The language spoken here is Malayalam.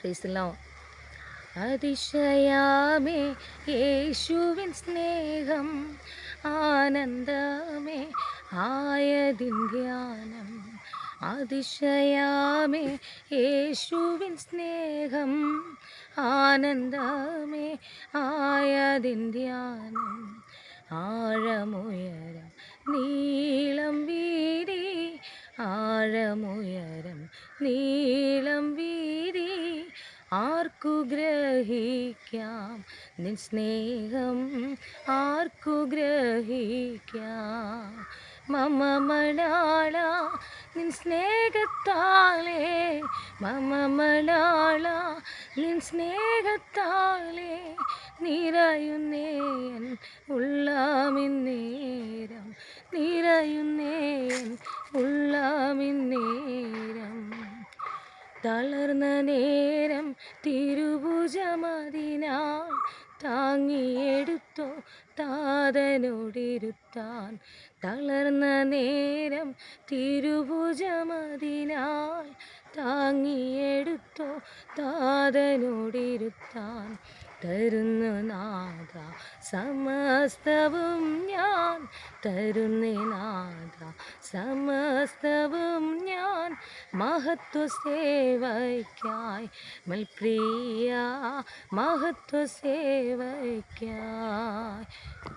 പ്രൈസ് അതിശയമേ യേശുവിൻ സ്നേഹം, ആനന്ദമേ ആയതിൻ ധ്യാനം. അതിശയമേ യേശുവിൻ സ്നേഹം, ആനന്ദമേ ആയതിൻ ധ്യാനം. ആഴമുയരം നീളം വീതി, ആഴമുയരം നീളം വീതി, ആർക്കു ഗ്രഹിക്കാം നിൻ സ്നേഹം, ആർക്കു ഗ്രഹിക്കാം. മമ മണാള നിൻ സ്നേഹത്താലേ, മമ മണാള നിൻ സ്നേഹത്താലേ, നിറയുന്നേൻ ഉള്ളമിന്നേരം, നിറയുന്നേൻ ഉള്ളമിന്നേരം. തളർന്ന നേരം തിരുഭുജമതിനാൽ താങ്ങിയെടുത്തോ താതനോടിരുത്താൻ. തളർന്ന നേരം തിരുഭുജമതിനാൽ താങ്ങിയെടുത്തോ താതനോടിരുത്താൻ. തരുന്നു നാഥ സമസ്തവും ഞാൻ, തരുന്നേ നാഥ സമസ്തവും ഞാൻ, മഹത്വ സേവയ്ക്കായി മൽപ്രിയ, മഹത്വ സേവയ്ക്കായി.